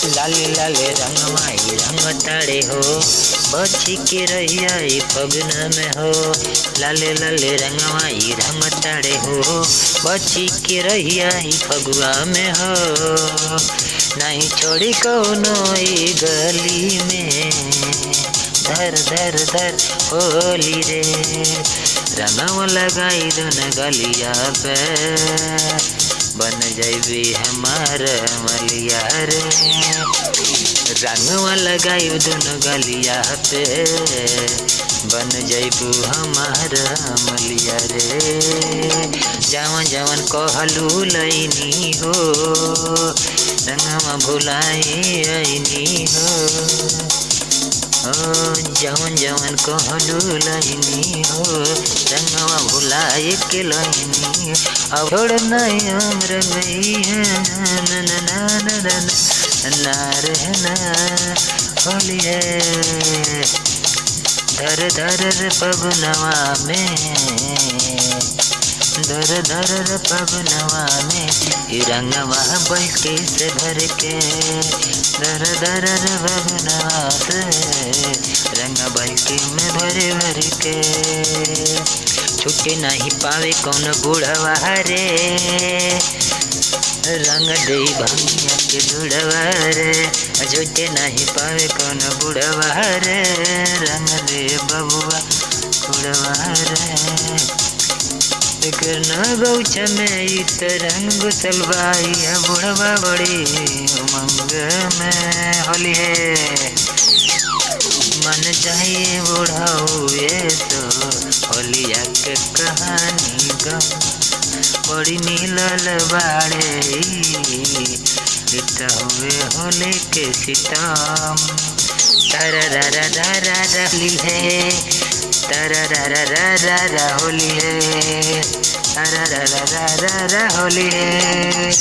लाले लाले रंगमाई रंग ताड़े हो, बची के रहिया फगुन में हो। लाले लाले रंगमाई रंग ताड़े हो, बची के रहिया फगुआ में हो। नहीं छोड़ी कौनो गली में, धर धर धर होली रे। रंगवा लगाई दोनों गलिया पे, बन जाइबी हमार मलिया रे। रंगवा लगाई दोनों गलिया पे, बन जाइबू हमार मलिया रे। जवन जवन कहलू लैनी हो, रंगवा भुलाई आईनी हो। जवन जवन कहलू लैनी हो, रंगवा भुलाए के लैनी। अब छोड़ नहीं हमर ना होली है। धर धर पगनवा में, धर धर पगनवा में, रंगवा बल्कि से भर के। धर धर पगनवा से, रंग बल्कि में भर भर के। छुट्टी नहीं पावे कौन बूढ़वा रे, रंग दे भंगिया के बुढ़वा रे। छुट्टी नहीं पावे कौन बूढ़वा रे, रंग दे बबुआ बुढ़वा रे। गौचा में इत रंग सलवाई, बुढ़वा बड़ी उमंग में होली है। मन चाहिए बुढ़ाऊ ये तो, होलिया के कहानी गम बड़ी मिलल बाड़े। इत हुए होली के सितम, तररररररर होली है। तररररररर होली है, तररररररर होली है।